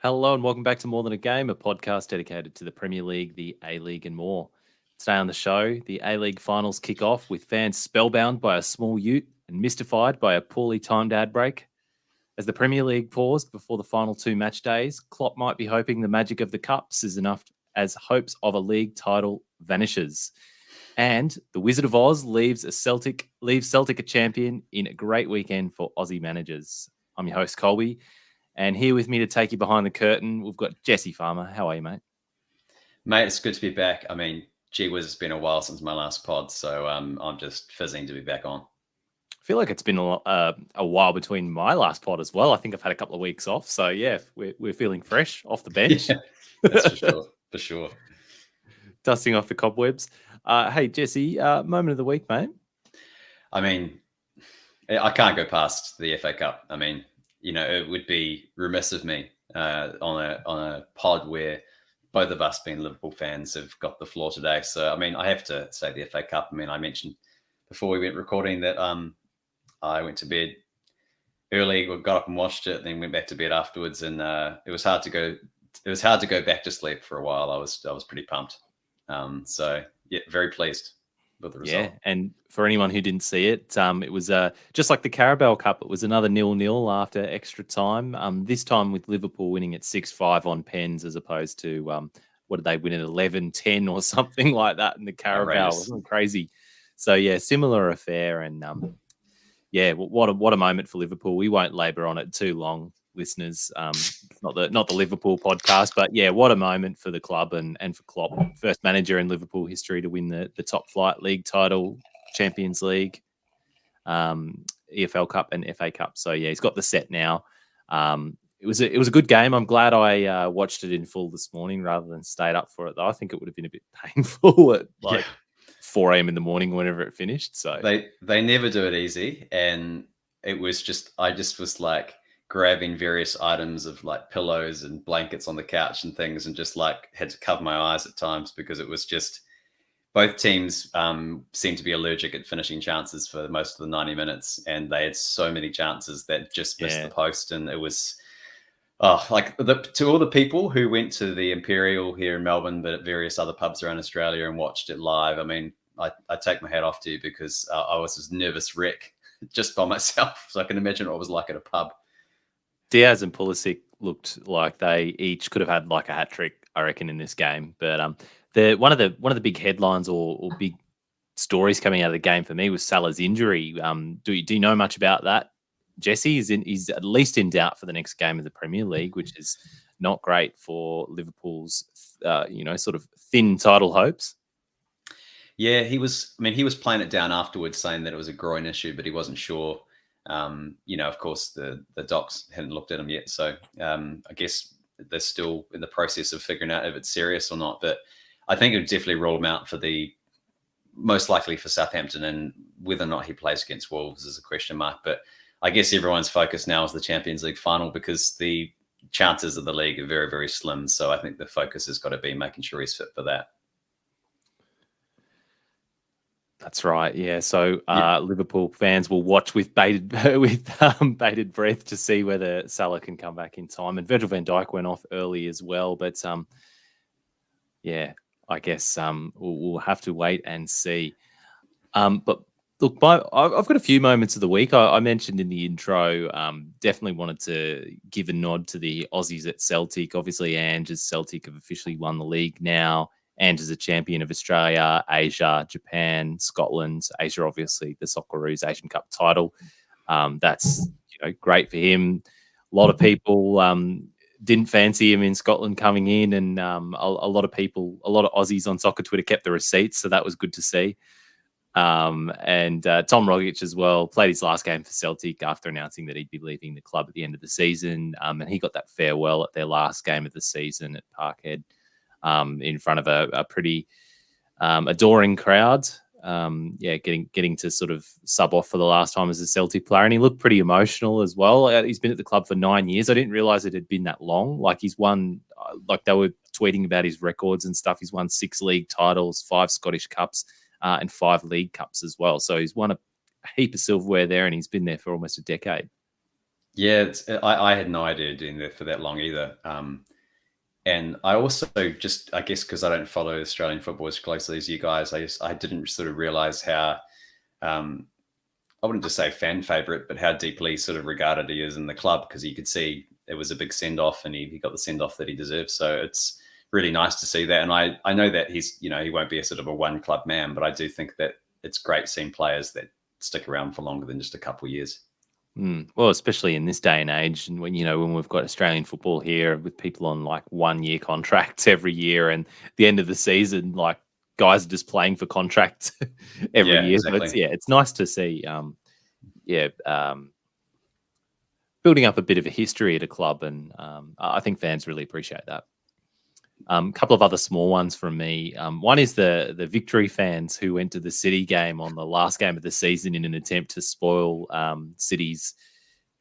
Hello and welcome back to More Than a Game, a podcast dedicated to the Premier League, the A-League and more. Today on the show, the A-League finals kick off with fans spellbound by a small ute and mystified by a poorly timed ad break. As the Premier League paused before the final two match days, Klopp might be hoping the magic of the Cups is enough as hopes of a league title vanishes. And the Wizard of Oz leaves Celtic a champion in a great weekend for Aussie managers. I'm your host, Colby. And here with me to take you behind the curtain, we've got Jesse Farmer. How are you, mate? Mate, it's good to be back. I mean, gee whiz, it's been a while since my last pod, so I'm just fizzing to be back on. I feel like it's been a while between my last pod as well. I think I've had a couple of weeks off. So, yeah, we're feeling fresh off the bench. Yeah, that's for sure. Dusting off the cobwebs. Hey, Jesse, moment of the week, mate. I mean, I can't go past the FA Cup. I mean, it would be remiss of me on a pod where both of us being Liverpool fans have got the floor today. So, I mean, I have to say the FA Cup. I mean, I mentioned before we went recording that I went to bed early, got up and watched it, then went back to bed afterwards, and it was hard to go. It was hard to go back to sleep for a while. I was pretty pumped. So yeah, very pleased with the result. Yeah, and for anyone who didn't see it, it was just like the Carabao Cup. It was another 0-0 after extra time. This time with Liverpool winning at 6-5 on pens, as opposed to what did they win at 11-10 or something like that in the Carabao? Wasn't crazy. So yeah, similar affair, and yeah, what a moment for Liverpool. We won't labour on it too long, listeners. Not the Liverpool podcast, but yeah, what a moment for the club and for Klopp, first manager in Liverpool history to win the top flight league title, Champions League, EFL Cup and FA Cup. So yeah, he's got the set now. It was a good game. I'm glad I watched it in full this morning rather than stayed up for it, though. I think it would have been a bit painful at 4 a.m. in the morning whenever it finished. So they never do it easy, and it was I was like grabbing various items of like pillows and blankets on the couch and things, and just like had to cover my eyes at times because it was just both teams seemed to be allergic at finishing chances for most of the 90 minutes, and they had so many chances that just missed the post, and it was to all the people who went to the Imperial here in Melbourne, but at various other pubs around Australia and watched it live. I mean, I take my hat off to you because I was this nervous wreck just by myself, so I can imagine what it was like at a pub. Diaz and Pulisic looked like they each could have had like a hat trick, I reckon, in this game. But one of the big headlines or big stories coming out of the game for me was Salah's injury. Do you know much about that? Jesse is at least in doubt for the next game of the Premier League, which is not great for Liverpool's sort of thin title hopes. Yeah, he was playing it down afterwards, saying that it was a groin issue, but he wasn't sure. Of course, the docs hadn't looked at him yet, so I guess they're still in the process of figuring out if it's serious or not. But I think it would definitely rule him out for most likely for Southampton, and whether or not he plays against Wolves is a question mark. But I guess everyone's focus now is the Champions League final because the chances of the league are very, very slim. So I think the focus has got to be making sure he's fit for that. That's right. Yeah. So Liverpool fans will watch with bated breath to see whether Salah can come back in time. And Virgil van Dijk went off early as well. But I guess we'll have to wait and see. But look, I've got a few moments of the week. I mentioned in the intro, definitely wanted to give a nod to the Aussies at Celtic. Obviously, Ange as Celtic have officially won the league now. And as a champion of Australia, Asia, Japan, Scotland, Asia, obviously the Socceroos Asian Cup title. That's great for him. A lot of people didn't fancy him in Scotland coming in, and a lot of Aussies on soccer Twitter kept the receipts, so that was good to see. And Tom Rogic as well played his last game for Celtic after announcing that he'd be leaving the club at the end of the season, and he got that farewell at their last game of the season at Parkhead. In front of a pretty adoring crowd. Getting to sort of sub off for the last time as a Celtic player. And he looked pretty emotional as well. He's been at the club for 9 years. I didn't realise it had been that long. Like he's won, like they were tweeting about his records and stuff. He's won 6 league titles, 5 Scottish Cups, and 5 league cups as well. So he's won a heap of silverware there, and he's been there for almost a decade. Yeah, I had no idea doing that for that long either. And I also just, I guess, because I don't follow Australian football as closely as you guys, I didn't sort of realize how, um, I wouldn't just say fan favorite, but how deeply sort of regarded he is in the club, because you could see it was a big send off and he got the send off that he deserved. So it's really nice to see that. And I know that he's, he won't be a sort of a one club man, but I do think that it's great seeing players that stick around for longer than just a couple of years. Well, especially in this day and age, and when we've got Australian football here with people on like 1 year contracts every year, and the end of the season, like guys are just playing for contracts every Yeah, year. So exactly. it's nice to see, building up a bit of a history at a club, and I think fans really appreciate that. A couple of other small ones from me. One is the Victory fans who went to the City game on the last game of the season in an attempt to spoil City's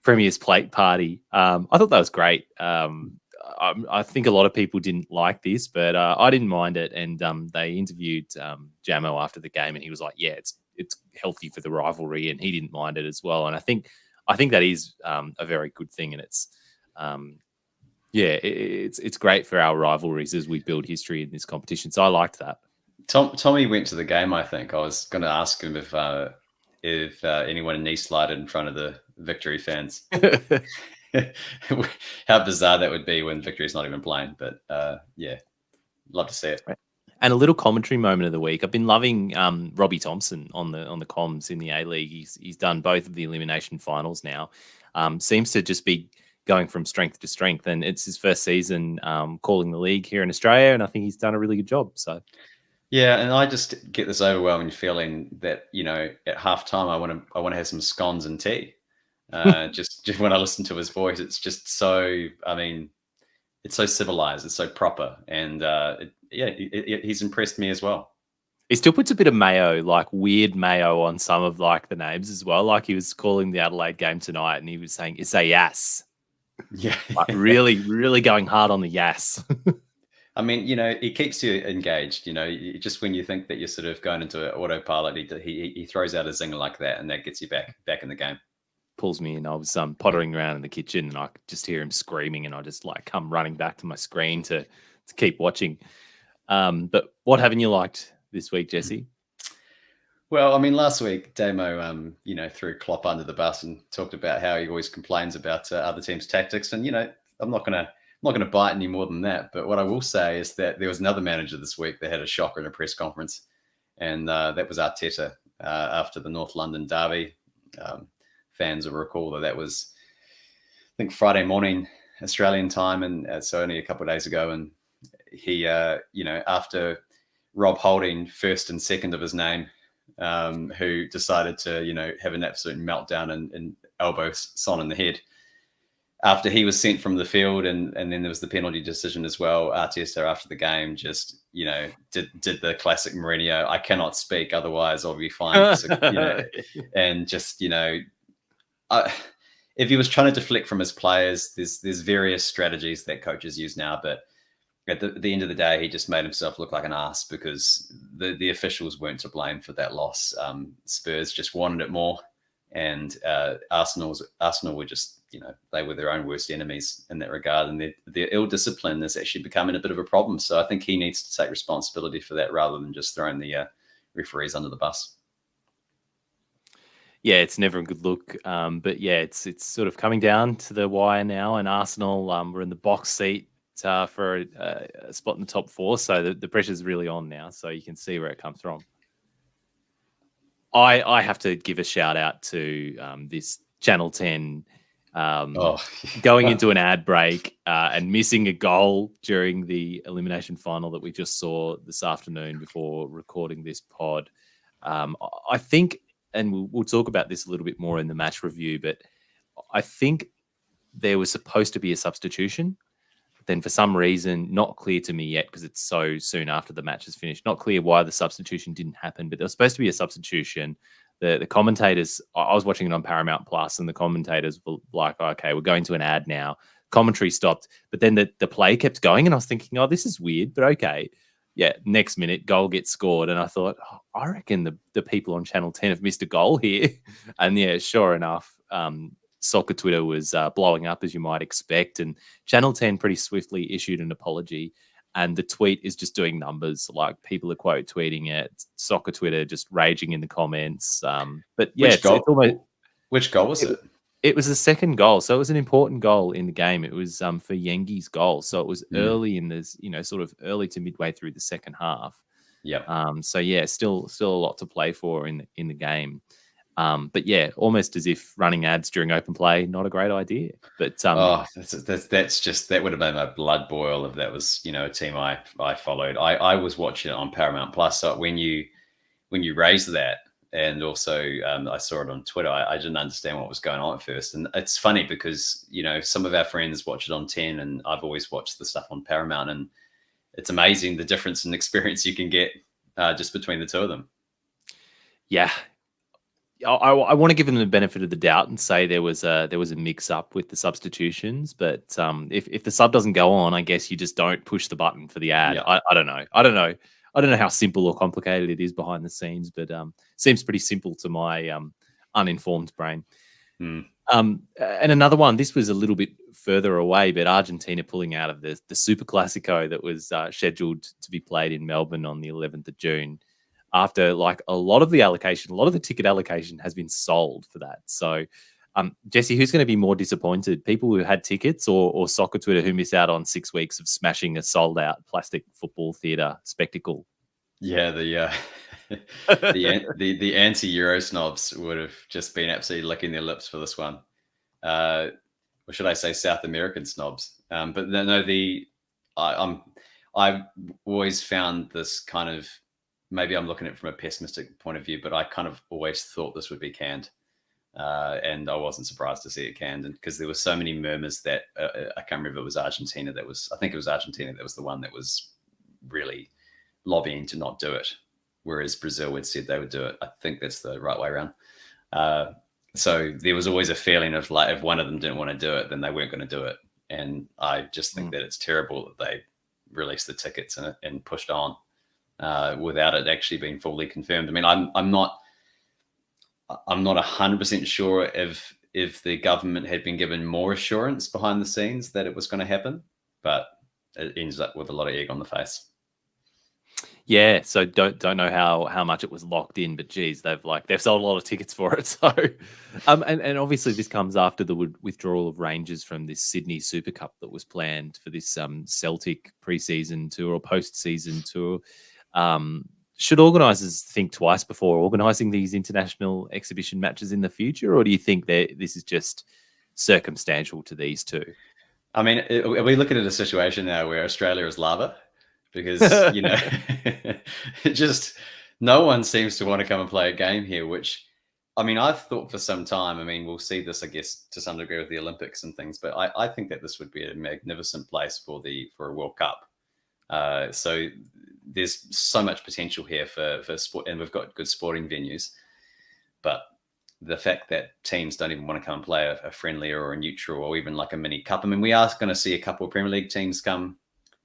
Premier's Plate party. I thought that was great. I think a lot of people didn't like this, but I didn't mind it. And they interviewed Jamo after the game, and he was like, "Yeah, it's healthy for the rivalry," and he didn't mind it as well. And I think that is a very good thing, and it's it's great for our rivalries as we build history in this competition. So I liked that. Tommy went to the game. I think I was going to ask him if anyone in East lighted in front of the Victory fans. How bizarre that would be when Victory's not even playing. But yeah, love to see it. And a little commentary moment of the week. I've been loving Robbie Thompson on the comms in the A-League. He's done both of the elimination finals now. Seems to just be going from strength to strength, and it's his first season calling the league here in Australia, and I think he's done a really good job. So yeah, and I just get this overwhelming feeling that at halftime I want to have some scones and tea. Just when I listen to his voice, it's just so. I mean, it's so civilized, it's so proper, and he's impressed me as well. he still puts a bit of mayo, like weird mayo, on some of like the names as well. Like he was calling the Adelaide game tonight, and he was saying it's a yes. Yeah, like really, really going hard on the yes. I mean, it keeps you engaged. Just when you think that you're sort of going into an autopilot, he throws out a zinger like that, and that gets you back in the game. Pulls me in. I was pottering around in the kitchen, and I could just hear him screaming, and I just like come running back to my screen to keep watching. But what haven't you liked this week, Jesse? Well, I mean, last week Damo, threw Klopp under the bus and talked about how he always complains about other teams' tactics, and I'm not gonna bite any more than that. But what I will say is that there was another manager this week that had a shocker in a press conference, and that was Arteta after the North London derby. Fans will recall that was, I think, Friday morning Australian time, and so only a couple of days ago. And he, after Rob Holding, first and second of his name, who decided to, have an absolute meltdown and elbow Son in the head. After he was sent from the field, and then there was the penalty decision as well. Arteta, after the game, just did the classic Mourinho, I cannot speak, otherwise I'll be fine. So, and just if he was trying to deflect from his players, there's various strategies that coaches use now, but at the end of the day, he just made himself look like an ass because the officials weren't to blame for that loss. Spurs just wanted it more, and Arsenal were just, they were their own worst enemies in that regard, and their ill discipline is actually becoming a bit of a problem. So I think he needs to take responsibility for that rather than just throwing the referees under the bus. Yeah, it's never a good look. But yeah, it's sort of coming down to the wire now, and Arsenal were in the box seat for a spot in the top four. So the pressure's really on now. So you can see where it comes from. I have to give a shout out to this Channel 10 going into an ad break and missing a goal during the elimination final that we just saw this afternoon before recording this pod. I think, and we'll talk about this a little bit more in the match review, but I think there was supposed to be a substitution. Then for some reason, not clear to me yet, because it's so soon after the match is finished, not clear why the substitution didn't happen, but there was supposed to be a substitution. The commentators, I was watching it on Paramount Plus, and the commentators were like, okay, we're going to an ad now. Commentary stopped, but then the play kept going, and I was thinking, oh, this is weird, but okay. Yeah, next minute, goal gets scored, and I thought, I reckon the people on Channel 10 have missed a goal here. And yeah, sure enough, soccer Twitter was blowing up, as you might expect, and Channel 10 pretty swiftly issued an apology. And the tweet is just doing numbers. Like, people are quote tweeting it. Soccer Twitter just raging in the comments. But yeah, Which goal? it's almost, Which goal was it? it was the second goal, so it was an important goal in the game. It was for Yengi's goal, so it was early in this, sort of early to midway through the second half. Yep. So yeah, still a lot to play for in the game. But yeah, almost as if running ads during open play, not a great idea. But that's just, that would have made my blood boil if that was a team I followed. I was watching it on Paramount Plus. So when you raised that, and also I saw it on Twitter, I didn't understand what was going on at first. And it's funny because some of our friends watch it on 10, and I've always watched the stuff on Paramount, and it's amazing the difference in experience you can get just between the two of them. Yeah, I want to give them the benefit of the doubt and say there was a mix up with the substitutions, but if the sub doesn't go on, I guess you just don't push the button for the ad. Yeah. I don't know how simple or complicated it is behind the scenes, but seems pretty simple to my uninformed brain. And another one, this was a little bit further away, but Argentina pulling out of the Super Classico that was scheduled to be played in Melbourne on the 11th of June. After like a lot of the ticket allocation has been sold for that. So, Jesse, who's going to be more disappointed? People who had tickets, or Soccer Twitter who miss out on 6 weeks of smashing a sold out plastic football theatre spectacle? Yeah, the anti-Euro snobs would have just been absolutely licking their lips for this one. Or should I say South American snobs? But no, I've always found this kind of, maybe I'm looking at it from a pessimistic point of view, but I kind of always thought this would be canned. And I wasn't surprised to see it canned, because there were so many murmurs that I can't remember if it was Argentina I think it was Argentina that was the one that was really lobbying to not do it, whereas Brazil had said they would do it. I think that's the right way around. So there was always a feeling of like, if one of them didn't want to do it, then they weren't going to do it. And I just think that it's terrible that they released the tickets and pushed on without it actually being fully confirmed. I mean, I'm not 100% sure if the government had been given more assurance behind the scenes that it was going to happen, but it ends up with a lot of egg on the face. Yeah, so don't know how much it was locked in, but geez, they've sold a lot of tickets for it. So, and obviously this comes after the withdrawal of Rangers from this Sydney Super Cup that was planned for this Celtic pre-season tour or post-season tour. Should organisers think twice before organising these international exhibition matches in the future, or do you think that this is just circumstantial to these two? I mean, are we looking at a situation now where Australia is lava? Because, just no one seems to want to come and play a game here, which, I mean, I've thought for some time. I mean, we'll see this, I guess, to some degree with the Olympics and things, but I think that this would be a magnificent place for a World Cup. So there's so much potential here for sport, and we've got good sporting venues. But the fact that teams don't even want to come and play a friendly or a neutral or even like a mini cup. I mean, we are going to see a couple of Premier League teams come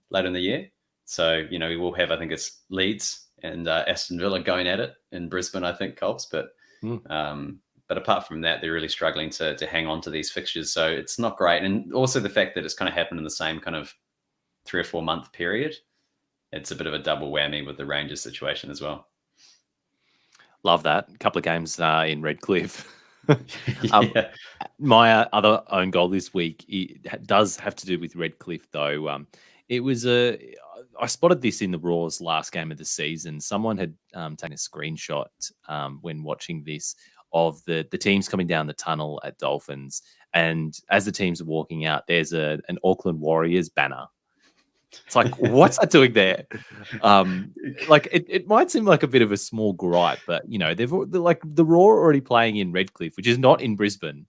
later in the year. So, we will have, I think it's Leeds and Aston Villa going at it in Brisbane, I think, Colbs. But apart from that, they're really struggling to hang on to these fixtures. So it's not great. And also the fact that it's kind of happened in the same kind of 3 or 4 month period. It's a bit of a double whammy with the Rangers situation as well. Love that. A couple of games in Redcliffe. My other own goal this week, it does have to do with Redcliffe, though. It was I spotted this in the Raw's last game of the season. Someone had taken a screenshot when watching this of the teams coming down the tunnel at Dolphins. And as the teams are walking out, there's an Auckland Warriors banner. It's like, what's that doing there? It might seem like a bit of a small gripe, but they're like the Raw are already playing in Redcliffe, which is not in Brisbane,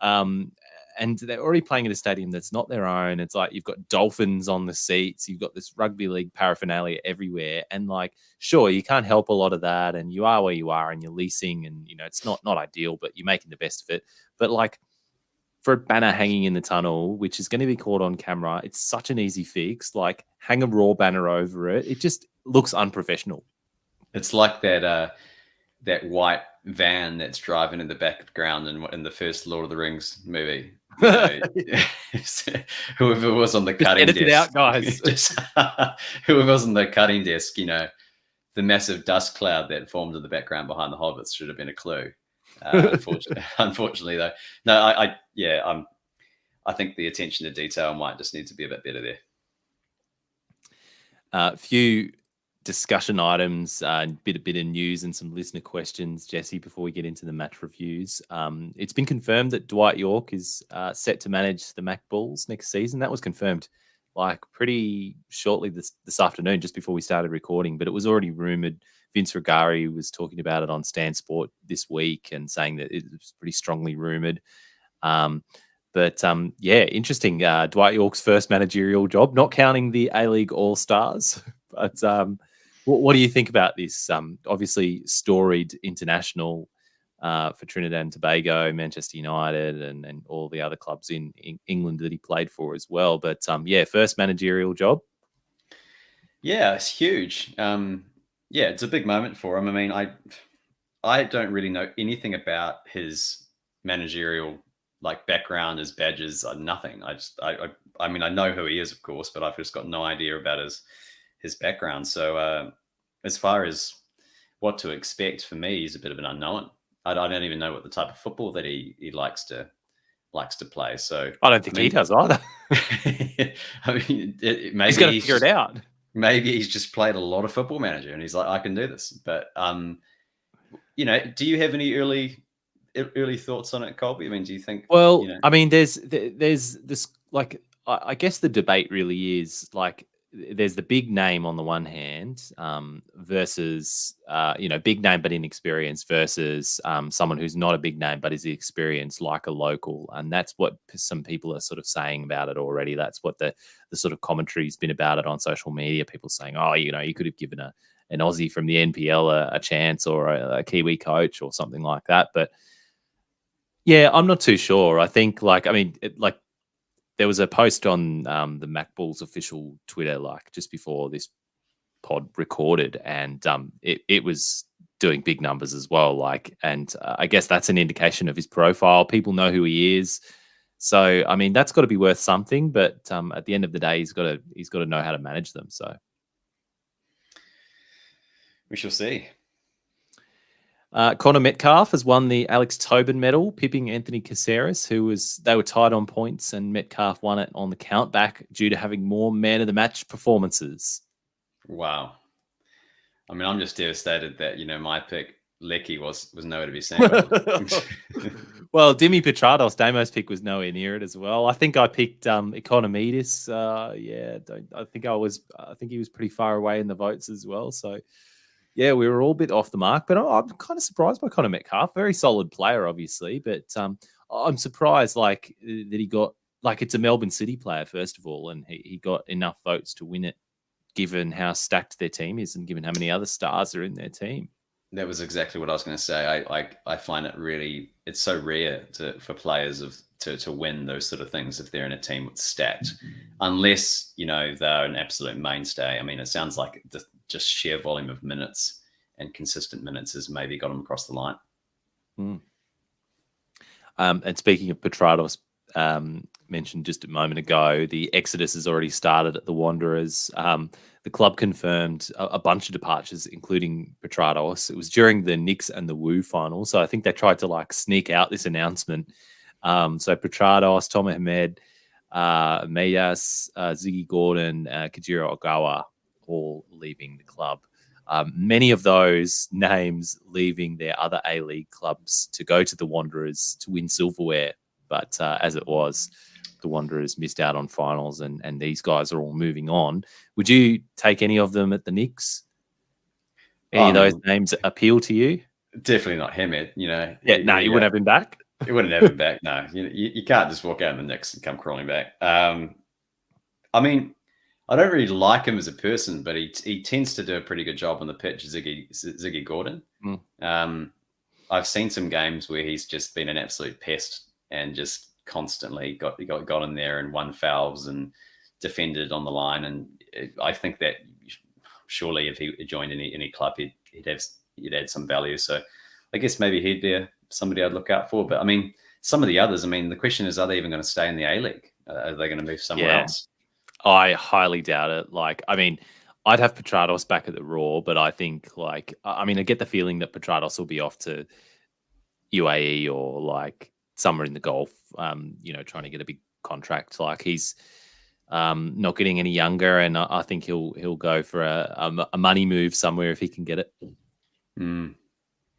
and they're already playing at a stadium that's not their own. It's like you've got dolphins on the seats, you've got this rugby league paraphernalia everywhere, and sure, you can't help a lot of that, and you are where you are, and you're leasing, and it's not ideal, but you're making the best of it. But for a banner hanging in the tunnel, which is going to be caught on camera, it's such an easy fix. Hang a Raw banner over it. It just looks unprofessional. It's like that that white van that's driving in the background in the first Lord of the Rings movie. You know, whoever was on the Just cutting edit it desk, out, guys. whoever was on the cutting desk, you know, the massive dust cloud that formed in the background behind the hobbits should have been a clue. Unfortunately, though, no, I think the attention to detail might just need to be a bit better there. A few discussion items, bit of news and some listener questions, Jesse, before we get into the match reviews. It's been confirmed that Dwight Yorke is set to manage the Mac Bulls next season. That was confirmed like pretty shortly this afternoon, just before we started recording, but it was already rumoured. Vince Regari was talking about it on Stan Sport this week and saying that it was pretty strongly rumoured. Yeah, interesting. Dwight Yorke's first managerial job, not counting the A-League All-Stars. But what do you think about this? Obviously, storied international for Trinidad and Tobago, Manchester United, and all the other clubs in England that he played for as well. But yeah, first managerial job. Yeah, it's huge. Yeah, it's a big moment for him. I mean, I don't really know anything about his managerial like background, his badges, nothing. I mean, I know who he is, of course, but I've just got no idea about his background. So as far as what to expect for me, he's a bit of an unknown. I don't even know what the type of football that he likes to play. So I don't think he does either. I mean, maybe he's going to figure it out. Maybe he's just played a lot of Football Manager and he's like, I can do this. But you know, do you have any early thoughts on it, Colby? I mean, do you think? Well, you know... I mean, there's this like I guess the debate really is like there's the big name on the one hand versus you know, big name but inexperienced versus someone who's not a big name but is experienced like a local, and that's what some people are sort of saying about it already. That's what the sort of commentary's been about it on social media. People saying, oh, you know, you could have given an Aussie from the NPL a chance, or a Kiwi coach or something like that. But yeah, I'm not too sure. I think, like, I mean, there was a post on the Mac Bulls official Twitter, like just before this pod recorded, and it was doing big numbers as well. Like, and I guess that's an indication of his profile. People know who he is, so I mean, that's got to be worth something. But at the end of the day, he's got to know how to manage them. So we shall see. Connor Metcalf has won the Alex Tobin medal, pipping Anthony Caceres, they were tied on points, and Metcalf won it on the countback due to having more man of the match performances. Wow. I mean, I'm just devastated that, you know, my pick, Lecky, was nowhere to be seen. Well, Dimi Petrados, Damo's pick, was nowhere near it as well. I think I picked Economidis. I think he was pretty far away in the votes as well. So yeah, we were all a bit off the mark, but I'm kind of surprised by Connor Metcalf. Very solid player, obviously, but I'm surprised that he got, like, it's a Melbourne City player, first of all, and he got enough votes to win it, given how stacked their team is and given how many other stars are in their team. That was exactly what I was going to say. I find it's so rare for players to win those sort of things if they're in a team that's stacked, unless, you know, they're an absolute mainstay. I mean, it sounds like just sheer volume of minutes and consistent minutes has maybe got them across the line. And speaking of Petrados, mentioned just a moment ago, the exodus has already started at the Wanderers. The club confirmed a bunch of departures, including Petrados. It was during the Knicks and the Wu final, so I think they tried to like sneak out this announcement. So Petrados, Tom Ahmed, Meyas, Ziggy Gordon, Kajiro Ogawa, all leaving the club. Many of those names leaving their other A-League clubs to go to the Wanderers to win silverware. But as it was, the Wanderers missed out on finals, and these guys are all moving on. Would you take any of them at the Knicks? Any of those names appeal to you? Definitely not Hamed, you know. Yeah, no, you wouldn't have him back? You wouldn't have him back, no. You can't just walk out in the Knicks and come crawling back. I mean, I don't really like him as a person, but he tends to do a pretty good job on the pitch, Ziggy Gordon. I've seen some games where he's just been an absolute pest and just constantly got in there and won fouls and defended on the line. And I think that surely if he joined any club, he'd add some value. So I guess maybe he'd be somebody I'd look out for. But I mean, some of the others, I mean, the question is, are they even going to stay in the A-League? Are they going to move somewhere else? I highly doubt it. Like, I mean, I'd have Petrados back at the Raw, but I think, like, I mean, I get the feeling that Petrados will be off to UAE or like somewhere in the Gulf, trying to get a big contract. Like, he's not getting any younger, and I think he'll go for a money move somewhere if he can get it. Mm.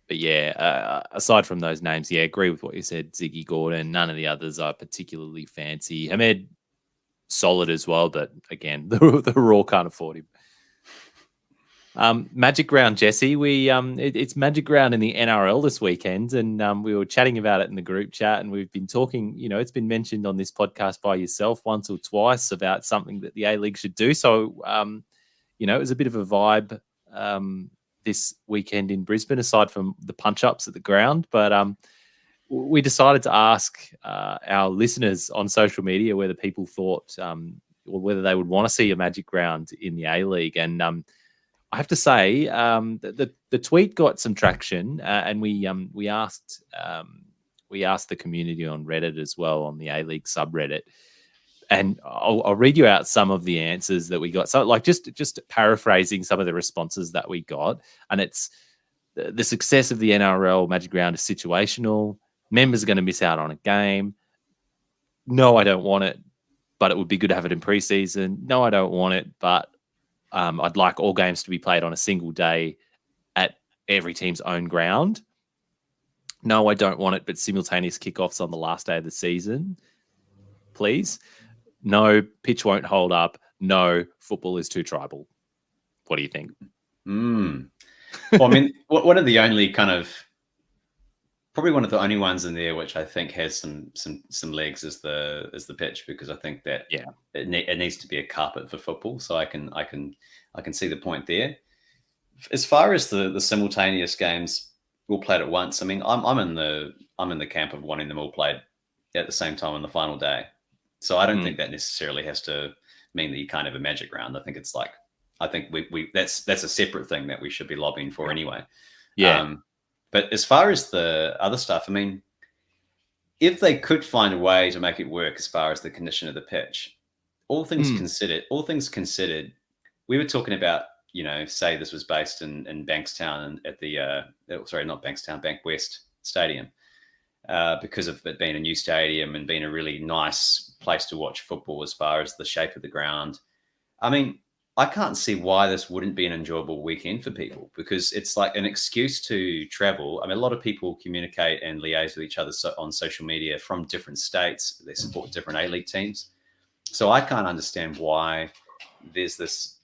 But yeah, aside from those names, yeah, agree with what you said, Ziggy Gordon. None of the others are particularly fancy. Hamed, solid as well, but again, the Raw can't afford him. Magic Round, Jesse. It's Magic Round in the NRL this weekend, and we were chatting about it in the group chat, and we've been talking. It's been mentioned on this podcast by yourself once or twice about something that the A-League should do. So, it was a bit of a vibe this weekend in Brisbane, aside from the punch-ups at the ground. But we decided to ask our listeners on social media whether people thought or whether they would want to see a Magic Round in the A-League, and I have to say, the tweet got some traction, and we asked the community on Reddit as well, on the A-League subreddit, and I'll read you out some of the answers that we got. So, like, just paraphrasing some of the responses that we got, and it's the success of the NRL Magic Round is situational. Members are going to miss out on a game. No, I don't want it, but it would be good to have it in preseason. No, I don't want it, but I'd like all games to be played on a single day at every team's own ground. No, I don't want it, but simultaneous kickoffs on the last day of the season, please. No, pitch won't hold up. No, football is too tribal. What do you think? Well, I mean, one of the only probably one of the only ones in there which I think has some legs is the pitch, because I think that it needs to be a carpet for football. So I can see the point there. As far as the simultaneous games all played at once, I mean, I'm in the camp of wanting them all played at the same time on the final day. So I don't think that necessarily has to mean that you can't have a Magic Round. I think it's like, I think we that's a separate thing that we should be lobbying for anyway. Yeah. But as far as the other stuff, I mean, if they could find a way to make it work as far as the condition of the pitch, all things considered, we were talking about, say this was based in Bankstown and at the not Bankstown, Bank West Stadium, because of it being a new stadium and being a really nice place to watch football as far as the shape of the ground. I mean, I can't see why this wouldn't be an enjoyable weekend for people, because it's like an excuse to travel. I mean, a lot of people communicate and liaise with each other on social media from different states. They support different A-League teams. So I can't understand why there's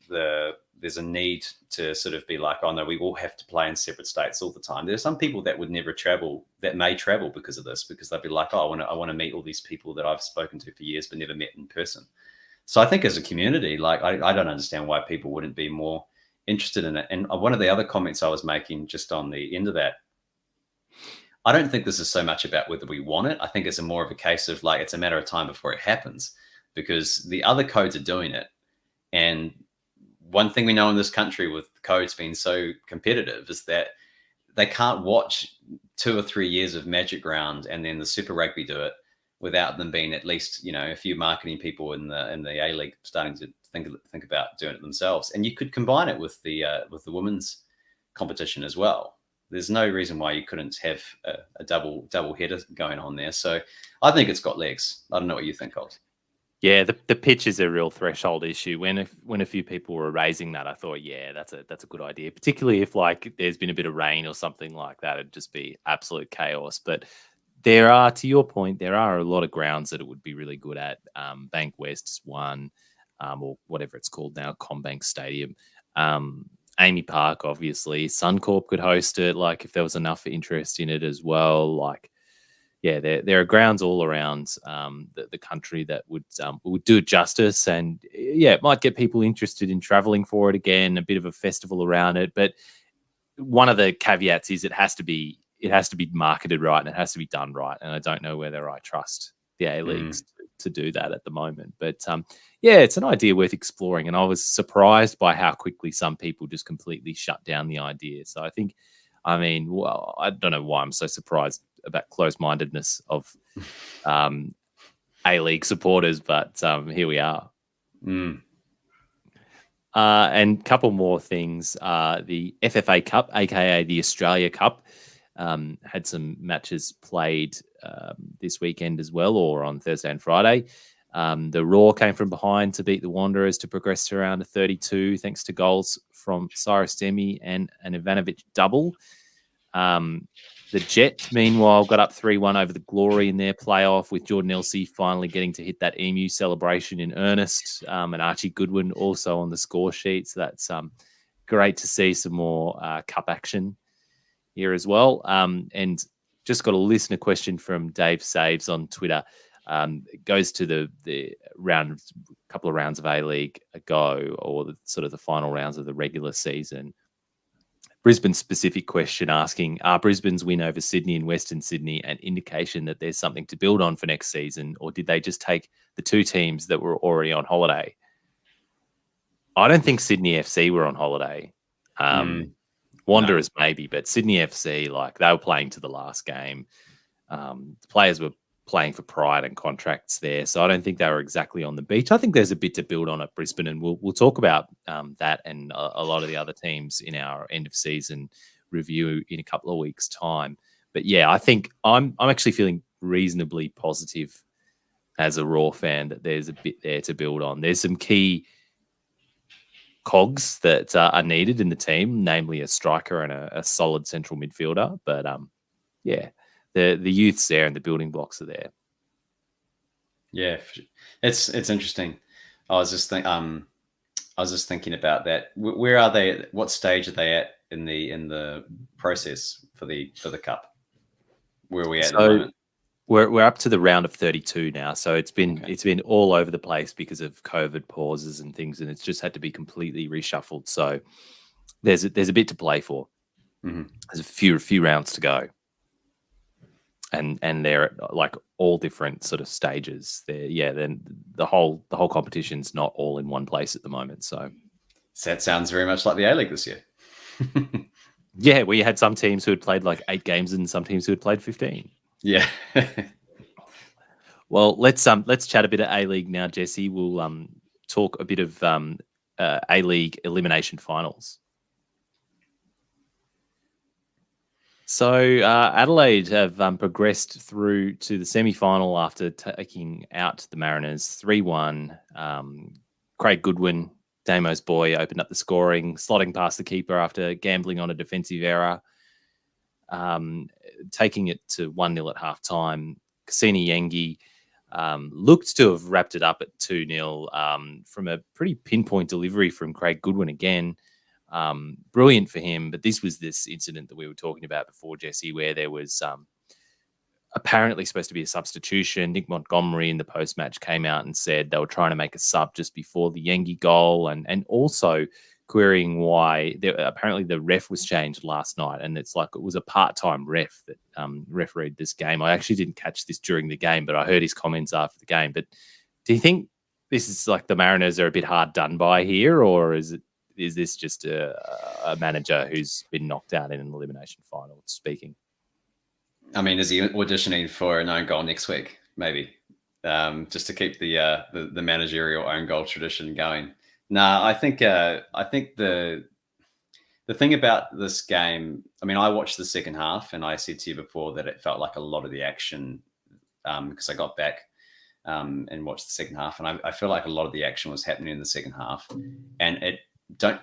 a need to sort of be like, oh no, we all have to play in separate states all the time. There's some people that would never travel, that may travel because of this, because they'll be like, oh, I want to meet all these people that I've spoken to for years but never met in person. So I think as a community, like, I don't understand why people wouldn't be more interested in it. And one of the other comments I was making just on the end of that, I don't think this is so much about whether we want it. I think it's more of a case of like, it's a matter of time before it happens, because the other codes are doing it. And one thing we know in this country with codes being so competitive is that they can't watch 2 or 3 years of Magic Round and then the Super Rugby do it without them being at least, a few marketing people in the A-League starting to think about doing it themselves. And you could combine it with the women's competition as well. There's no reason why you couldn't have a double header going on there. So I think it's got legs. I don't know what you think, Colt. Yeah, the pitch is a real threshold issue. When a few people were raising that, I thought, yeah, that's a good idea. Particularly if like there's been a bit of rain or something like that, it'd just be absolute chaos. But there are, to your point, there are a lot of grounds that it would be really good at. Bank West is one, or whatever it's called now, Combank Stadium. Amy Park, obviously. Suncorp could host it, like if there was enough interest in it as well. Like, yeah, there are grounds all around the country that would do it justice, and yeah, it might get people interested in traveling for it again. A bit of a festival around it, but one of the caveats is it has to be marketed right and it has to be done right. And I don't know whether I trust the A-Leagues to do that at the moment. But yeah, it's an idea worth exploring. And I was surprised by how quickly some people just completely shut down the idea. So I think I mean, well, I don't know why I'm so surprised about close-mindedness of A-League supporters, but here we are. Mm. And a couple more things. The FFA Cup, aka the Australia Cup, had some matches played this weekend as well, or on Thursday and Friday. The Raw came from behind to beat the Wanderers to progress to round of 32, thanks to goals from Cyrus Demi and an Ivanovic double. The Jets, meanwhile, got up 3-1 over the Glory in their playoff, with Jordan Elsey finally getting to hit that emu celebration in earnest, and Archie Goodwin also on the score sheet. So that's great to see some more cup action here as well. And just got a listener question from Dave Saves on Twitter. It goes to the couple of rounds of A-League ago, or the final rounds of the regular season. Brisbane specific question asking, are Brisbane's win over Sydney and Western Sydney an indication that there's something to build on for next season, or did they just take the two teams that were already on holiday? I don't think Sydney FC were on holiday. Wanderers maybe, but Sydney FC, like, they were playing to the last game. The players were playing for pride and contracts there, so I don't think they were exactly on the beach. I think there's a bit to build on at Brisbane, and we'll talk about that and a lot of the other teams in our end of season review in a couple of weeks' time. But yeah, I think I'm actually feeling reasonably positive as a Raw fan that there's a bit there to build on. There's some key cogs that are needed in the team, namely a striker and a solid central midfielder. But yeah, the youth's there and the building blocks are there. Yeah, it's interesting. I was just thinking about that. Where are they? What stage are they at in the process for the cup? Where are we at the moment? We're up to the round of 32 now, so it's been all over the place because of COVID pauses and things, and it's just had to be completely reshuffled. So there's a bit to play for. Mm-hmm. There's a few rounds to go, and they're at, like, all different sort of stages. Then the whole competition's not all in one place at the moment. So that sounds very much like the A-League this year. Yeah, we had some teams who had played like 8 games and some teams who had played 15. Yeah. Well, let's chat a bit of A-League now, Jesse. We'll talk a bit of A-League elimination finals. So Adelaide have progressed through to the semi-final after taking out the Mariners 3-1. Craig Goodwin, Damo's boy, opened up the scoring, slotting past the keeper after gambling on a defensive error, taking it to 1-0 at halftime. Cassini Yengi looked to have wrapped it up at 2-0 from a pretty pinpoint delivery from Craig Goodwin again. Brilliant for him, but this was this incident that we were talking about before, Jesse, where there was apparently supposed to be a substitution. Nick Montgomery in the post-match came out and said they were trying to make a sub just before the Yengi goal, and also querying why apparently the ref was changed last night, and it's like it was a part-time ref that refereed this game. I actually didn't catch this during the game, but I heard his comments after the game. But do you think this is like the Mariners are a bit hard done by here, or is this just a manager who's been knocked out in an elimination final speaking? I mean, is he auditioning for an own goal next week? Maybe, just to keep the managerial own goal tradition going. No, I think the thing about this game, I mean, I watched the second half, and I said to you before that it felt like a lot of the action, because I got back and watched the second half, and I feel like a lot of the action was happening in the second half, and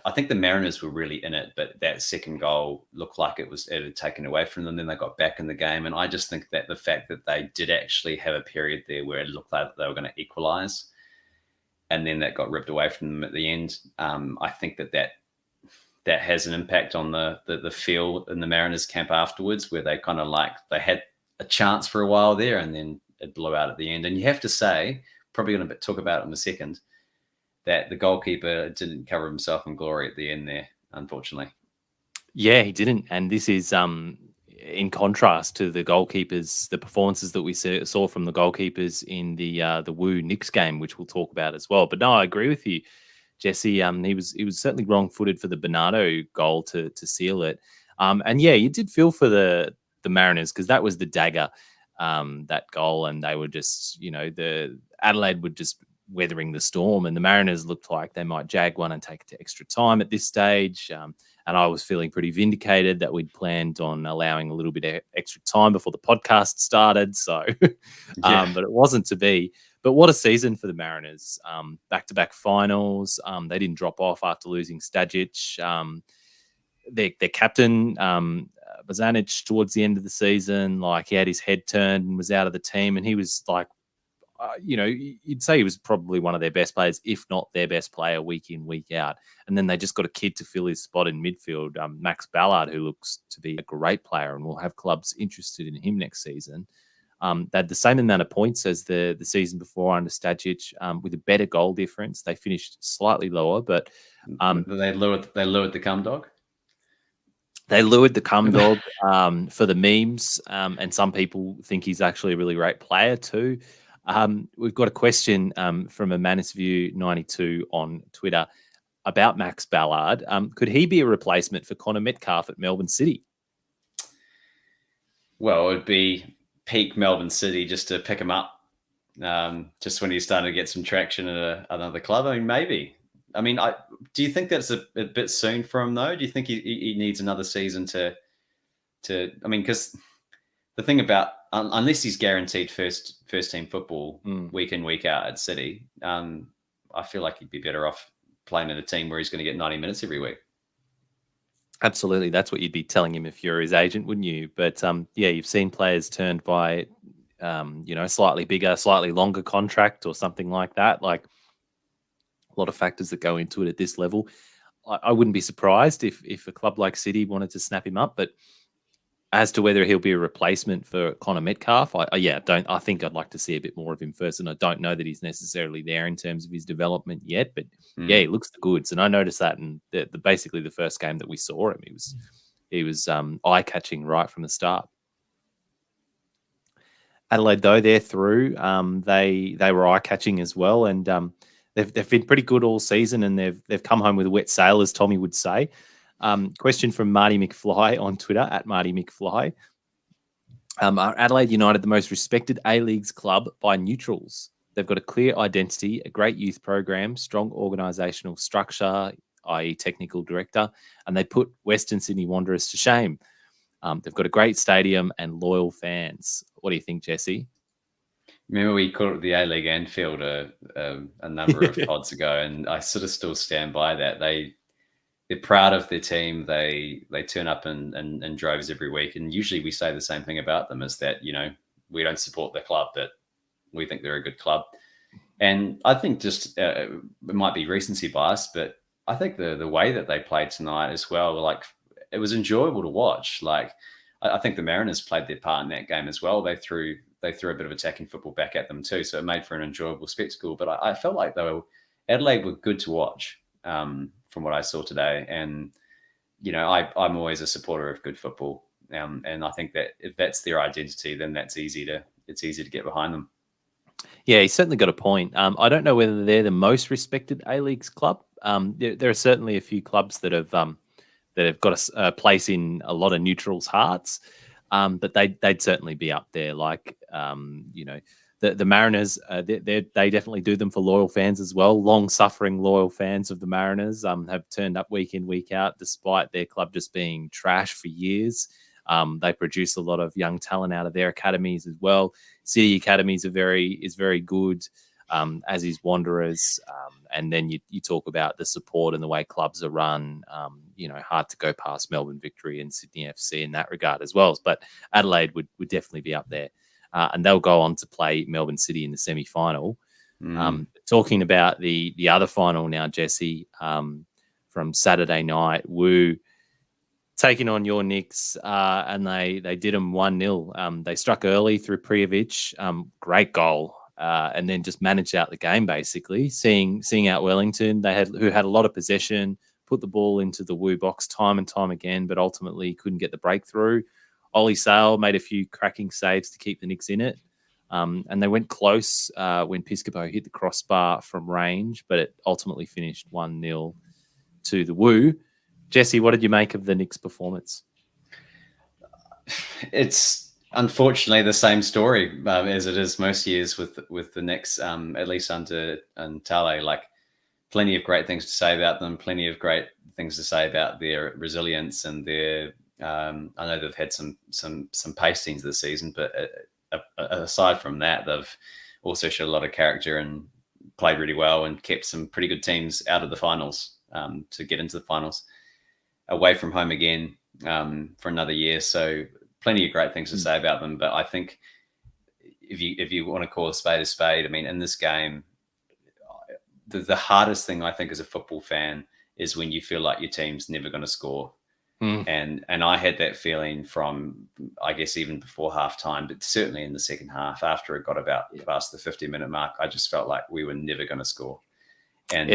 I think the Mariners were really in it, but that second goal looked like it had taken away from them. Then they got back in the game. And I just think that the fact that they did actually have a period there where it looked like they were going to equalize, and then that got ripped away from them at the end. I think that has an impact on the feel in the Mariners camp afterwards, where they kind of they had a chance for a while there, and then it blew out at the end. And you have to say, probably going to talk about it in a second, that the goalkeeper didn't cover himself in glory at the end there, unfortunately. Yeah, he didn't. And this is in contrast to the goalkeepers, the performances that we saw from the goalkeepers in the Wu Knicks game, which we'll talk about as well. But no, I agree with you, Jesse. He was certainly wrong-footed for the Bernardo goal to seal it. And yeah, you did feel for the Mariners because that was the dagger, that goal, and they were just, the Adelaide would just weathering the storm, and the Mariners looked like they might jag one and take it to extra time at this stage. And I was feeling pretty vindicated that we'd planned on allowing a little bit of extra time before the podcast started. So, but it wasn't to be. But what a season for the Mariners. Back-to-back finals. They didn't drop off after losing Stajic. Their captain, Bozanic, towards the end of the season, like he had his head turned and was out of the team, and he was like, you'd say he was probably one of their best players, if not their best player, week in, week out. And then they just got a kid to fill his spot in midfield, Max Ballard, who looks to be a great player, and will have clubs interested in him next season. They had the same amount of points as the season before under Stajic, with a better goal difference. They finished slightly lower, but they lured the cum dog. They lured the cum dog for the memes, and some people think he's actually a really great player too. We've got a question from a Manisview 92 on Twitter about Max Ballard. Could he be a replacement for Connor Metcalf at Melbourne City? Well, it would be peak Melbourne City just to pick him up, just when he's starting to get some traction at another club. I mean, maybe. I mean, do you think that's a bit soon for him, though? Do you think he needs another season to? I mean, because the thing about unless he's guaranteed first team football week in, week out at City, I feel like he'd be better off playing in a team where he's going to get 90 minutes every week. Absolutely, that's what you'd be telling him if you're his agent, wouldn't you? But yeah, you've seen players turned by, slightly bigger, slightly longer contract or something like that. Like a lot of factors that go into it at this level. I wouldn't be surprised if a club like City wanted to snap him up, but as to whether he'll be a replacement for Connor Metcalf, I think I'd like to see a bit more of him first, and I don't know that he's necessarily there in terms of his development yet. But yeah, he looks the goods, and I noticed that in basically the first game that we saw him, he was eye catching right from the start. Adelaide, though, they're through. They were eye catching as well, and they've been pretty good all season, and they've come home with a wet sail, as Tommy would say. Question from Marty McFly on Twitter at Marty McFly. Are Adelaide United the most respected A-Leagues club by neutrals? They've got a clear identity, a great youth program, strong organisational structure, i.e. technical director, and they put Western Sydney Wanderers to shame. They've got a great stadium and loyal fans. What do you think, Jesse? Remember we called it the A-League Anfield a number of pods ago, and I sort of still stand by that. They're proud of their team. They turn up in droves every week. And usually we say the same thing about them, is that, we don't support the club, but we think they're a good club. And I think just it might be recency bias, but I think the way that they played tonight as well, like it was enjoyable to watch. Like I think the Mariners played their part in that game as well. They threw a bit of attacking football back at them too. So it made for an enjoyable spectacle. But I felt like Adelaide were good to watch. From what I saw today. And, I'm always a supporter of good football. And I think that if that's their identity, then it's easy to get behind them. Yeah, he's certainly got a point. I don't know whether they're the most respected A-Leagues club. There are certainly a few clubs that have got a place in a lot of neutrals' hearts, but they'd certainly be up there. Like, the Mariners, they definitely do them for loyal fans as well. Long-suffering loyal fans of the Mariners have turned up week in, week out, despite their club just being trash for years. They produce a lot of young talent out of their academies as well. City academies is very good, as is Wanderers. And then you talk about the support and the way clubs are run. Hard to go past Melbourne Victory and Sydney FC in that regard as well. But Adelaide would definitely be up there. And they'll go on to play Melbourne City in the semi-final. Talking about the other final now, Jesse, from Saturday night, Woo taking on your Knicks, and they did them 1-0. They struck early through Prijovic, great goal, and then just managed out the game basically. Seeing out Wellington, who had a lot of possession, put the ball into the Woo box time and time again, but ultimately couldn't get the breakthrough. Ollie Sale made a few cracking saves to keep the Knicks in it. And they went close when Piscopo hit the crossbar from range, but it ultimately finished 1-0 to the Woo. Jesse, what did you make of the Knicks' performance? It's unfortunately the same story as it is most years with the Knicks, at least under Tale. Like, plenty of great things to say about them, plenty of great things to say about their resilience and their. I know they've had some pastings this season, but aside from that, they've also showed a lot of character and played really well and kept some pretty good teams out of the finals to get into the finals, away from home again for another year. So plenty of great things to say about them. But I think if you want to call a spade, I mean, in this game, the hardest thing I think as a football fan is when you feel like your team's never going to score. And I had that feeling from, I guess, even before halftime, but certainly in the second half, after it got about past the 50-minute mark, I just felt like we were never going to score. And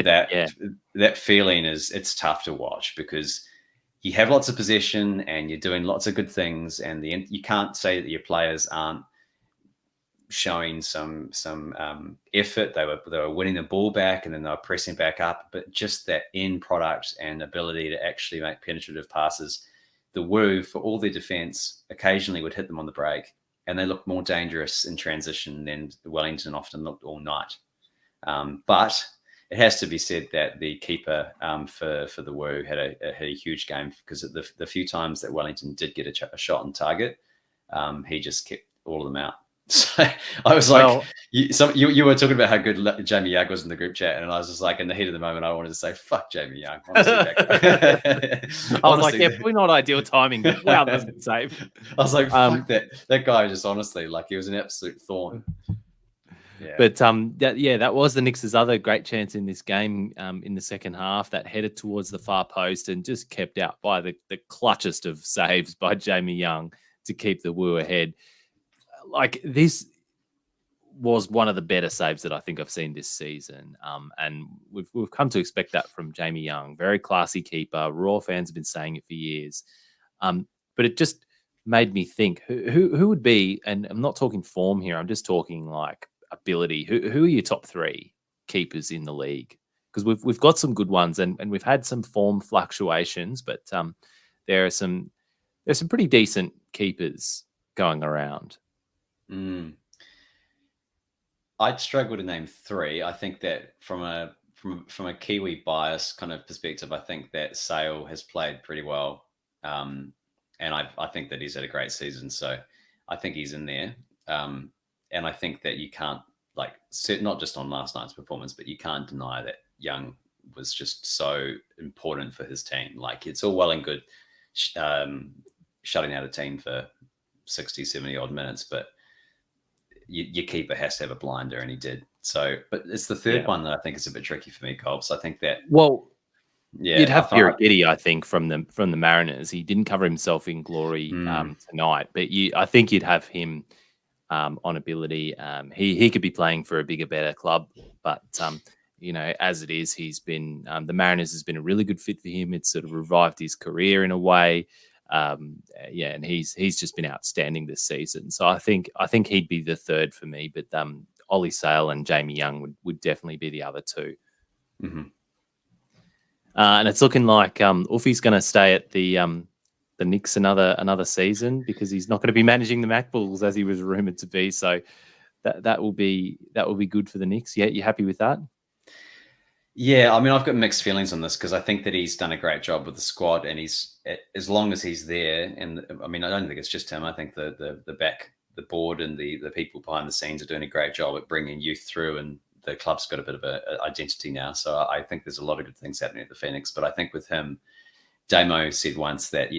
that feeling it's tough to watch, because you have lots of possession and you're doing lots of good things, and you can't say that your players aren't showing some effort. They were winning the ball back, and then they were pressing back up, but just that end product and ability to actually make penetrative passes. The Woo, for all their defense, occasionally would hit them on the break, and they looked more dangerous in transition than Wellington often looked all night. But it has to be said that the keeper for the Woo had a huge game, because the few times that Wellington did get a shot on target, he just kept all of them out. So I was like, you were talking about how good Jamie Young was in the group chat, and I was just like, in the heat of the moment, I wanted to say, fuck Jamie Young. Honestly, I was like, probably not ideal timing, but wow, that's good save. I was like, fuck that guy, just honestly, like, he was an absolute thorn. Yeah. But that was the Knicks' other great chance in this game in the second half, that headed towards the far post and just kept out by the clutchest of saves by Jamie Young to keep the Woo ahead. Like, this was one of the better saves that I think I've seen this season. And we've come to expect that from Jamie Young. Very classy keeper. Raw fans have been saying it for years. But it just made me think, who would be, and I'm not talking form here, I'm just talking like ability. Who are your top three keepers in the league? Because we've got some good ones, and we've had some form fluctuations, but there's some pretty decent keepers going around. I'd struggle to name three. I think that from a Kiwi bias kind of perspective, I think that Sale has played pretty well, and I think that he's had a great season. So I think he's in there, and I think that you can't, like, not just on last night's performance, but you can't deny that Young was just so important for his team. Like, it's all well and good shutting out a team for 60, 70 odd minutes, but your keeper has to have a blinder, and he did. So, but it's the third one that I think is a bit tricky for me, Colbs. I think that you'd have Birighitti, I think, from the Mariners. He didn't cover himself in glory tonight, but I think you'd have him on ability. He could be playing for a bigger, better club, but as it is, he's been the Mariners has been a really good fit for him. It's sort of revived his career in a way. And he's just been outstanding this season. So I think he'd be the third for me, but Ollie Sale and Jamie Young would definitely be the other two. Mm-hmm. And it's looking like Uffy's going to stay at the Knicks another season, because he's not going to be managing the Mac Bulls as he was rumored to be. So that will be good for the Knicks. Yeah, you happy with that? Yeah, I mean, I've got mixed feelings on this, because I think that he's done a great job with the squad, and he's, as long as he's there, and I mean, I don't think it's just him. I think the board and the people behind the scenes are doing a great job at bringing youth through, and the club's got a bit of an identity now. So I think there's a lot of good things happening at the Phoenix. But I think with him, Damo said once that,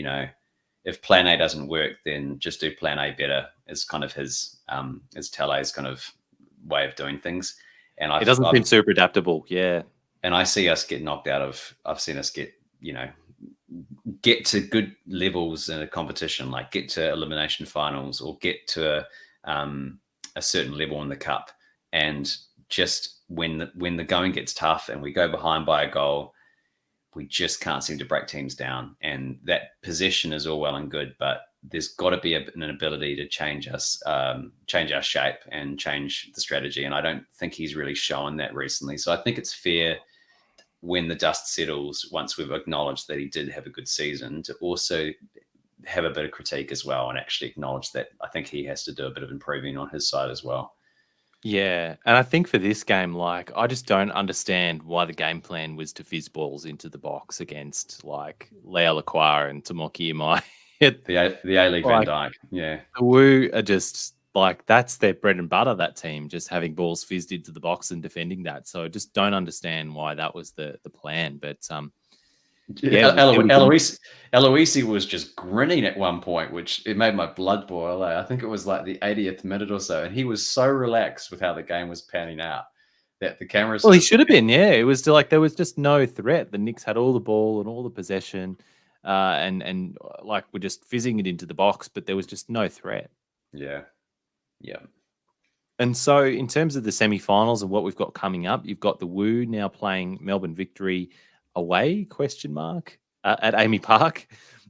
if Plan A doesn't work, then just do Plan A better, is kind of his Tale's kind of way of doing things. And it doesn't seem super adaptable, yeah. And I see us get knocked out of. I've seen us get to good levels in a competition, like get to elimination finals or get to a certain level in the cup, and just when the going gets tough and we go behind by a goal, we just can't seem to break teams down. And that possession is all well and good, but there's got to be an ability to change our shape and change the strategy. And I don't think he's really shown that recently. So I think it's fair, when the dust settles, once we've acknowledged that he did have a good season, to also have a bit of critique as well and actually acknowledge that I think he has to do a bit of improving on his side as well. Yeah, and I think for this game, like, I just don't understand why the game plan was to fizz balls into the box against, like, Leo Lacroix and Tomoki Imai. The A-League Van Like, Dyke, yeah. the Woo are just, like, that's their bread and butter, that team, just having balls fizzed into the box and defending that. So I just don't understand why that was the plan. But, yeah, we'll see what he can. Eloise was just grinning at one point, which it made my blood boil. I think it was like the 80th minute or so, and he was so relaxed with how the game was panning out that the cameras. Well, he should have been, yeah. It was like there was just no threat. The Knicks had all the ball and all the possession, and like we're just fizzing it into the box, but there was just no threat. Yeah. And so, in terms of the semi-finals and what we've got coming up, you've got the Woo now playing Melbourne Victory away? At Amy Park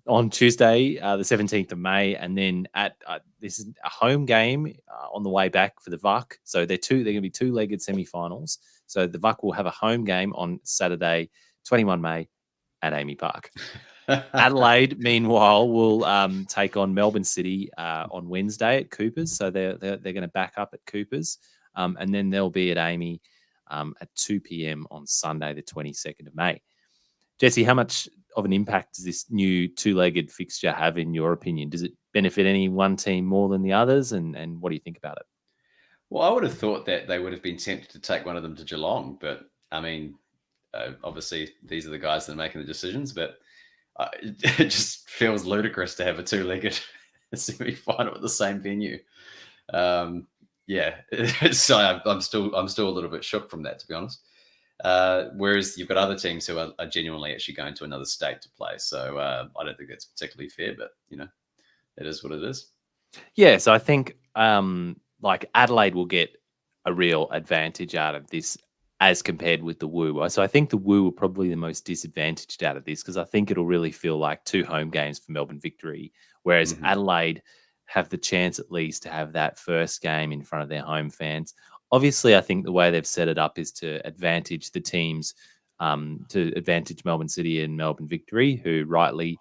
on Tuesday, the 17th of May, and then at this is a home game on the way back for the VUC. So they're going to be two-legged semi-finals. So the VUC will have a home game on Saturday, 21 May, at Amy Park. Adelaide, meanwhile, will take on Melbourne City on Wednesday at Coopers. So they're going to back up at Coopers, and then they'll be at Amy at 2 p.m. on Sunday, the 22nd of May. Jesse, how much of an impact does this new two-legged fixture have, in your opinion? Does it benefit any one team more than the others? And what do you think about it? Well, I would have thought that they would have been tempted to take one of them to Geelong, but I mean, obviously these are the guys that are making the decisions, but it just feels ludicrous to have a two-legged semi-final at the same venue. Yeah, so I'm still a little bit shook from that, to be honest. Whereas you've got other teams who are genuinely actually going to another state to play. So I don't think that's particularly fair, but it is what it is. Yeah, so I think like Adelaide will get a real advantage out of this as compared with the Woo. So I think the Woo are probably the most disadvantaged out of this, because I think it'll really feel like two home games for Melbourne Victory, whereas Adelaide have the chance at least to have that first game in front of their home fans. Obviously, I think the way they've set it up is to advantage the teams, to advantage Melbourne City and Melbourne Victory, who rightly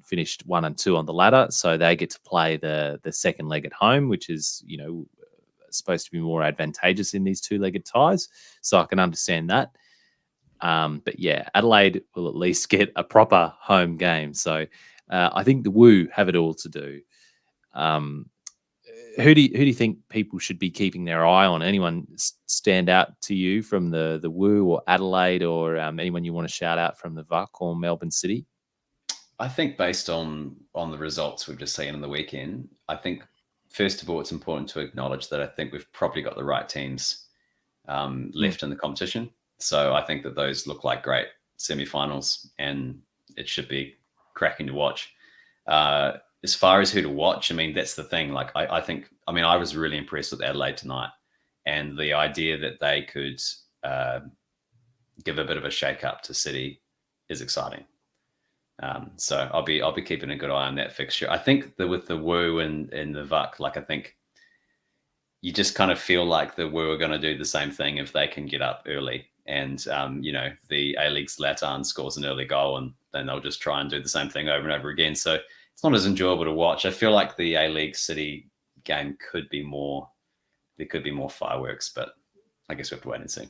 finished 1 and 2 on the ladder. So they get to play the second leg at home, which is, supposed to be more advantageous in these two-legged ties. So I can understand that. But yeah, Adelaide will at least get a proper home game. So I think the Woo have it all to do. Who do you think people should be keeping their eye on? Anyone stand out to you from the Woo or Adelaide, or anyone you want to shout out from the VUC or Melbourne City? I think based on the results we've just seen on the weekend, I think first of all it's important to acknowledge that I think we've probably got the right teams left in the competition. So I think that those look like great semi-finals, and it should be cracking to watch. As far as who to watch, I mean, that's the thing. Like, I was really impressed with Adelaide tonight, and the idea that they could give a bit of a shake-up to City is exciting. So I'll be keeping a good eye on that fixture. I think that with the Woo and the VUC, like, I think you just kind of feel like the Woo are going to do the same thing if they can get up early. And, the A-League Zlatan scores an early goal, and then they'll just try and do the same thing over and over again. So it's not as enjoyable to watch. I feel like the A-League City game could be more, there could be more fireworks, but I guess we have to wait and see.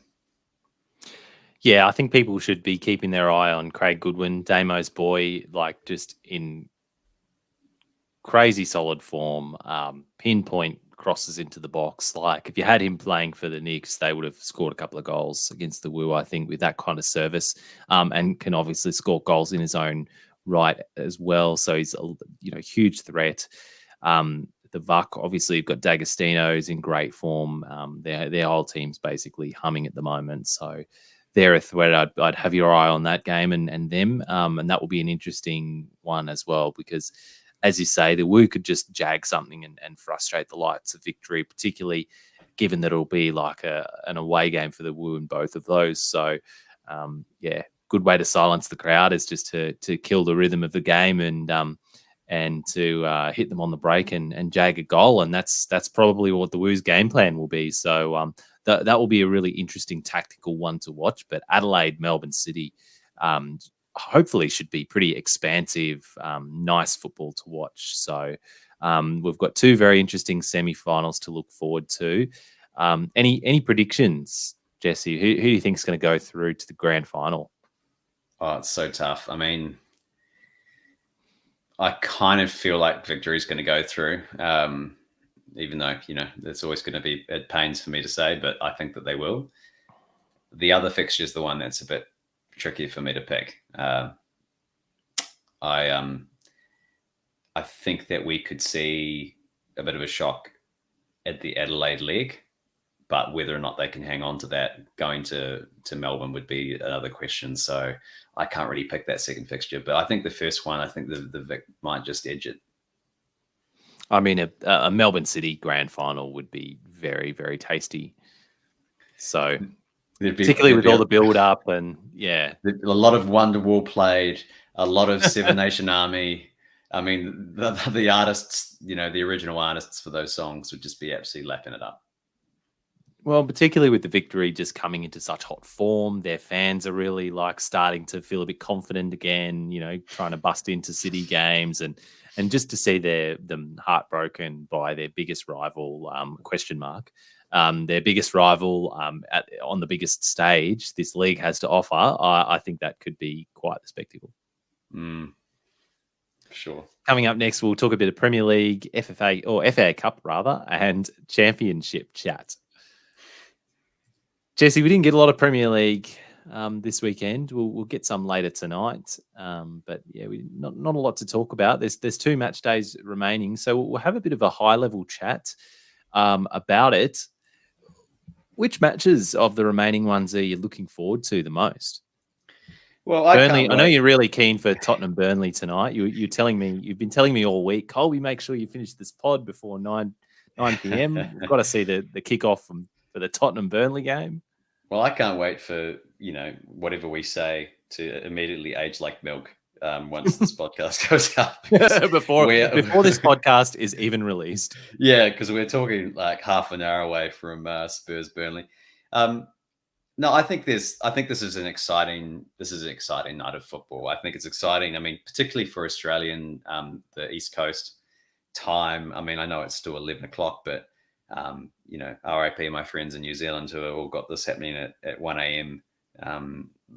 Yeah, I think people should be keeping their eye on Craig Goodwin, Damo's boy, like, just in crazy solid form, pinpoint crosses into the box. Like, if you had him playing for the Knicks, they would have scored a couple of goals against the Woo, I think, with that kind of service, and can obviously score goals in his own right as well. So he's a huge threat. The VUC, obviously, you've got D'Agostino's in great form. Their whole team's basically humming at the moment. So they're a threat. I'd have your eye on that game and them. And that will be an interesting one as well, because, as you say, the Woo could just jag something and frustrate the Lights of Victory, particularly given that it'll be like an away game for the Woo in both of those. So, good way to silence the crowd is just to kill the rhythm of the game and to hit them on the break and jag a goal. And that's probably what the Woo's game plan will be. So that will be a really interesting tactical one to watch. But Adelaide, Melbourne City, hopefully should be pretty expansive, nice football to watch. So we've got two very interesting semi-finals to look forward to. Any predictions, Jesse? Who do you think is going to go through to the grand final? Oh, it's so tough. I mean, I kind of feel like victory is going to go through, even though, it's always going to be at pains for me to say, but I think that they will. The other fixture is the one that's a bit tricky for me to pick. I think that we could see a bit of a shock at the Adelaide leg, but whether or not they can hang on to that going to Melbourne would be another question. So I can't really pick that second fixture, but I think the first one, I think the Vic might just edge it. I mean, a Melbourne City grand final would be very, very tasty. So particularly with all the build up and a lot of Wonderwall played, a lot of Seven Nation Army. I mean, the artists, the original artists for those songs would just be absolutely lapping it up. Well, particularly with the victory just coming into such hot form, their fans are really starting to feel a bit confident again, trying to bust into City games and just to see them heartbroken by their biggest rival, their biggest rival on the biggest stage this league has to offer. I think that could be quite the spectacle. Sure. Coming up next, we'll talk a bit of Premier League, FA Cup rather, and Championship chat. Jesse, we didn't get a lot of Premier League this weekend. We'll get some later tonight, but not a lot to talk about. There's 2 match days remaining, so we'll have a bit of a high level chat about it. Which matches of the remaining ones are you looking forward to the most? Well, Burnley. I know you're really keen for Tottenham Burnley tonight. You've been telling me all week, Colby, make sure you finish this pod before 9 p.m. We've got to see the kickoff for the Tottenham Burnley game. Well, I can't wait for whatever we say to immediately age like milk once this podcast goes up. before this podcast is even released. Yeah, because we're talking like half an hour away from Spurs Burnley. No, I think this is an exciting night of football. I think it's exciting. I mean, particularly for Australian, the East Coast time. I mean, I know it's still 11 o'clock, but RIP my friends in New Zealand who have all got this happening at 1 a.m.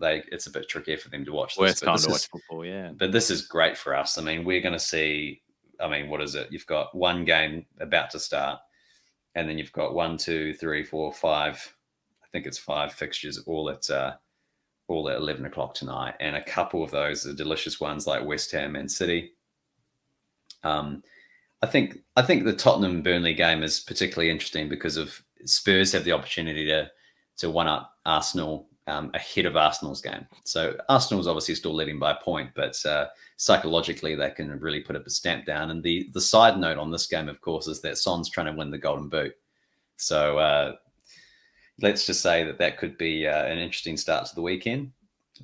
It's a bit trickier for them to watch. Worst time to watch football, yeah. But this is great for us. I mean, we're going to see. I mean, what is it? You've got one game about to start, and then you've got 1, 2, 3, 4, 5. I think it's 5 fixtures all at 11 o'clock tonight, and a couple of those are delicious ones like West Ham and City. I think the Tottenham Burnley game is particularly interesting because of Spurs have the opportunity to one up Arsenal ahead of Arsenal's game. So Arsenal's obviously still leading by a point, but psychologically they can really put up a stamp down. And the side note on this game, of course, is that Son's trying to win the Golden Boot. So let's just say that could be an interesting start to the weekend.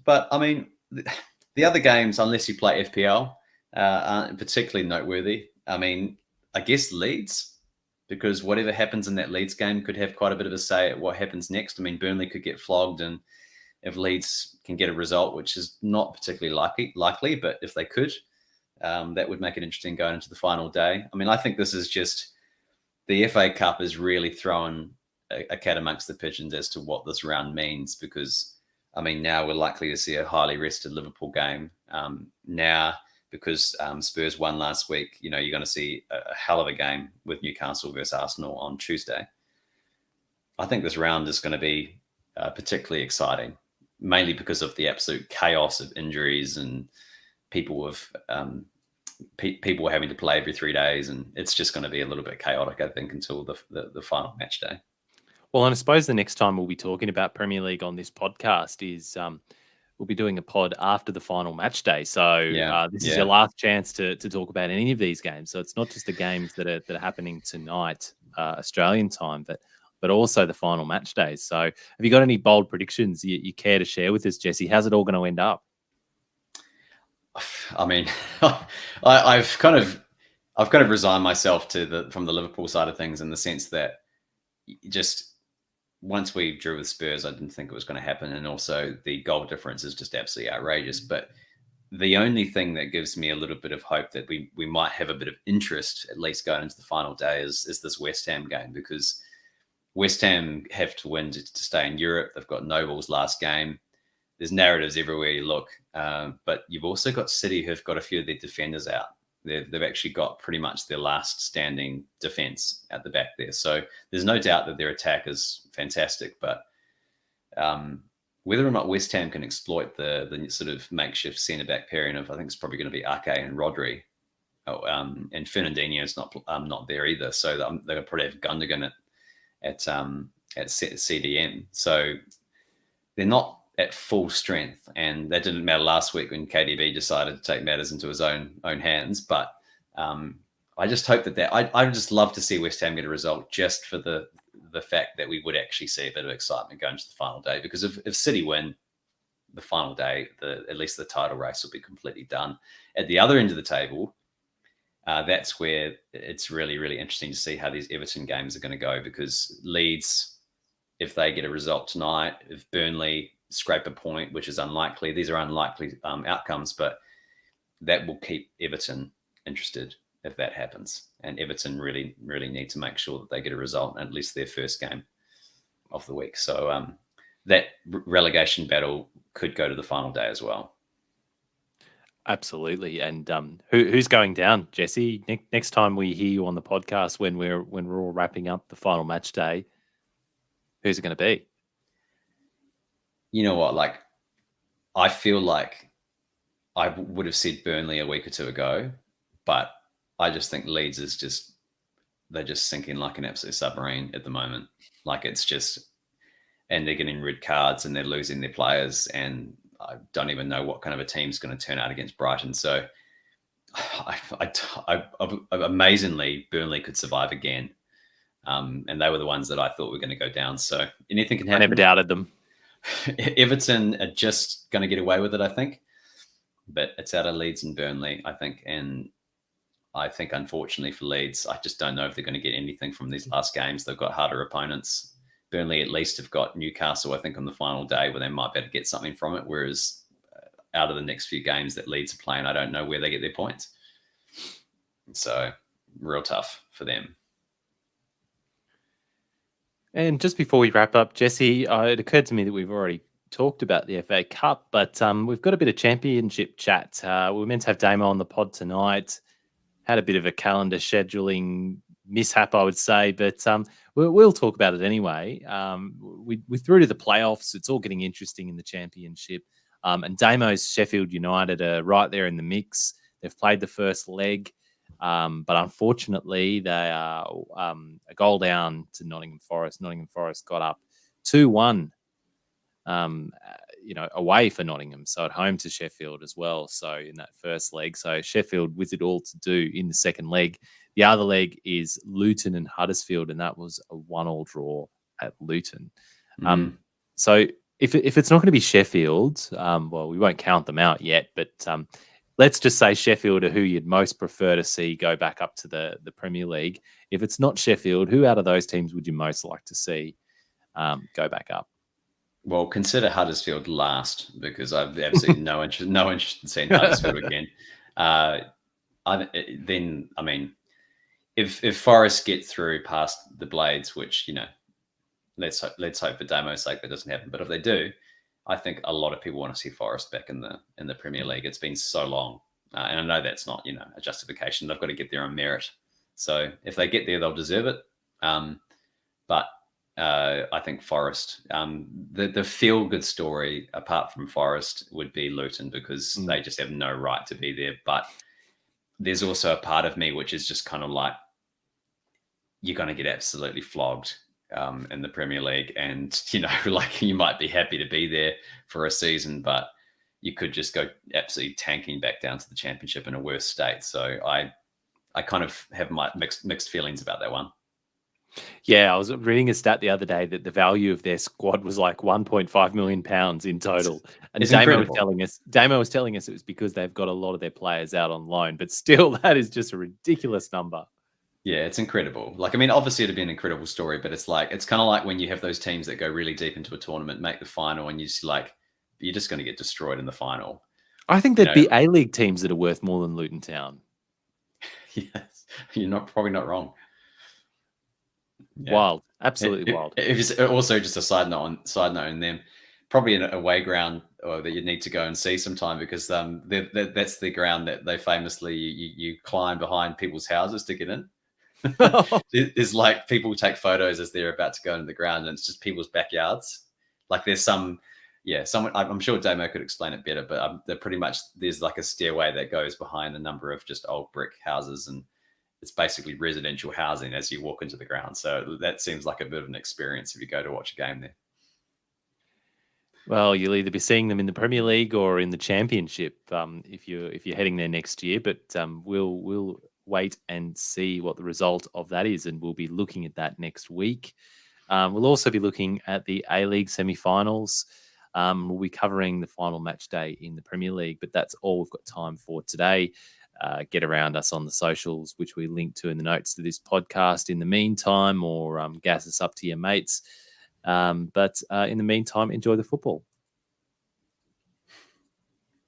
But I mean, the other games, unless you play FPL, aren't particularly noteworthy. I mean, I guess Leeds, because whatever happens in that Leeds game could have quite a bit of a say at what happens next. I mean, Burnley could get flogged, and if Leeds can get a result, which is not particularly likely, but if they could, that would make it interesting going into the final day. I mean, I think this is just the FA Cup is really throwing a cat amongst the pigeons as to what this round means, because, I mean, now we're likely to see a highly rested Liverpool game. Now, because Spurs won last week, you're going to see a hell of a game with Newcastle versus Arsenal on Tuesday. I think this round is going to be particularly exciting, mainly because of the absolute chaos of injuries and people having to play every 3 days, and it's just going to be a little bit chaotic, I think, until the final match day. Well, and I suppose the next time we'll be talking about Premier League on this podcast is we'll be doing a pod after the final match day. So this is your last chance to talk about any of these games. So it's not just the games that are happening tonight, Australian time, but also the final match days. So have you got any bold predictions you care to share with us, Jesse? How's it all going to end up? I mean, I've kind of resigned myself from the Liverpool side of things, in the sense that just once we drew with Spurs, I didn't think it was going to happen. And also the goal difference is just absolutely outrageous. But the only thing that gives me a little bit of hope that we might have a bit of interest, at least going into the final day, is this West Ham game, because West Ham have to win to stay in Europe. They've got Noble's last game. There's narratives everywhere you look. But you've also got City who've got a few of their defenders out. They've actually got pretty much their last standing defense at the back there. So there's no doubt that their attack is fantastic. But whether or not West Ham can exploit the sort of makeshift centre-back pairing of, I think it's probably going to be Ake and Rodri. And Fernandinho's not there either. So they'll probably have Gundogan at CDM. So they're not at full strength, and that didn't matter last week when KDB decided to take matters into his own hands. But I just hope that I would just love to see West Ham get a result, just for the fact that we would actually see a bit of excitement going to the final day. Because if City win the final day, at least the title race will be completely done. At the other end of the table, that's where it's really, really interesting to see how these Everton games are going to go, because Leeds, if they get a result tonight, if Burnley scrape a point, which is unlikely, these are unlikely outcomes, but that will keep Everton interested if that happens. And Everton really, really need to make sure that they get a result, at least their first game of the week. So that relegation battle could go to the final day as well. Absolutely. And who's going down, Jesse? Next time we hear you on the podcast, when we're all wrapping up the final match day, who's it going to be? You know what? Like, I feel like I would have said Burnley a week or two ago, but I just think Leeds is they're just sinking like an absolute submarine at the moment. Like, it's just, and they're getting red cards and they're losing their players, and I don't even know what kind of a team's going to turn out against Brighton. So amazingly, Burnley could survive again. And they were the ones that I thought were going to go down. So anything can happen. I never doubted them. Everton are just going to get away with it, I think. But it's out of Leeds and Burnley, I think. And I think, unfortunately for Leeds, I just don't know if they're going to get anything from these last games. They've got harder opponents. Burnley at least have got Newcastle, I think, on the final day, where they might be able to get something from it. Whereas out of the next few games that Leeds are playing, I don't know where they get their points. So real tough for them. And just before we wrap up, Jesse, it occurred to me that we've already talked about the FA Cup, but we've got a bit of championship chat. We were meant to have Damo on the pod tonight. Had a bit of a calendar scheduling mishap, I would say, but we'll talk about it anyway. We're through to the playoffs. It's all getting interesting in the championship. And Damo's Sheffield United are right there in the mix. They've played the first leg. But unfortunately, they are a goal down to Nottingham Forest. Nottingham Forest got up 2-1, away for Nottingham. So at home to Sheffield as well. So in that first leg, so Sheffield with it all to do in the second leg. The other leg is Luton and Huddersfield, and that was a 1-1 draw at Luton. Mm-hmm. So if it's not going to be Sheffield, well, we won't count them out yet, but let's just say Sheffield are who you'd most prefer to see go back up to the Premier League. If it's not Sheffield, who out of those teams would you most like to see go back up? Well, consider Huddersfield last, because I've absolutely no interest in seeing Huddersfield again. If Forest get through past the Blades, which, let's hope for Damo's sake that doesn't happen. But if they do, I think a lot of people want to see Forest back in the Premier League. It's been so long, and I know that's not a justification. They've got to get there on merit. So if they get there, they'll deserve it. But I think Forest, the feel good story apart from Forest would be Luton, because they just have no right to be there. But there's also a part of me which is just kind of like, you're going to get absolutely flogged in the Premier League, and like, you might be happy to be there for a season, but you could just go absolutely tanking back down to the Championship in a worse state. So I kind of have my mixed feelings about that one. Yeah, I was reading a stat the other day that the value of their squad was like £1.5 million in total. And Damo was telling us it was because they've got a lot of their players out on loan, but still, that is just a ridiculous number. Yeah, it's incredible. Like, I mean, obviously it'd be an incredible story, but it's kind of like when you have those teams that go really deep into a tournament, make the final, and you're just going to get destroyed in the final. I think You there'd be know, A-League teams that are worth more than Luton Town. yes, you're not probably not wrong. Yeah. Wild, absolutely wild. If it's also just a side note on them, probably an away ground or that you need to go and see sometime because that's the ground that they famously you climb behind people's houses to get in. There's like people take photos as they're about to go into the ground, and it's just people's backyards. Like there's someone. I'm sure Damo could explain it better, but they're pretty much there's like a stairway that goes behind a number of just old brick houses, and it's basically residential housing as you walk into the ground. So that seems like a bit of an experience if you go to watch a game there. Well, you'll either be seeing them in the Premier League or in the Championship if you're heading there next year. But we'll wait and see what the result of that is, and we'll be looking at that next week. We'll also be looking at the A-League semi-finals. We'll be covering the final match day in the Premier League, but that's all we've got time for today. Get around us on the socials, which we link to in the notes to this podcast in the meantime, or gas us up to your mates. But in the meantime, enjoy the football.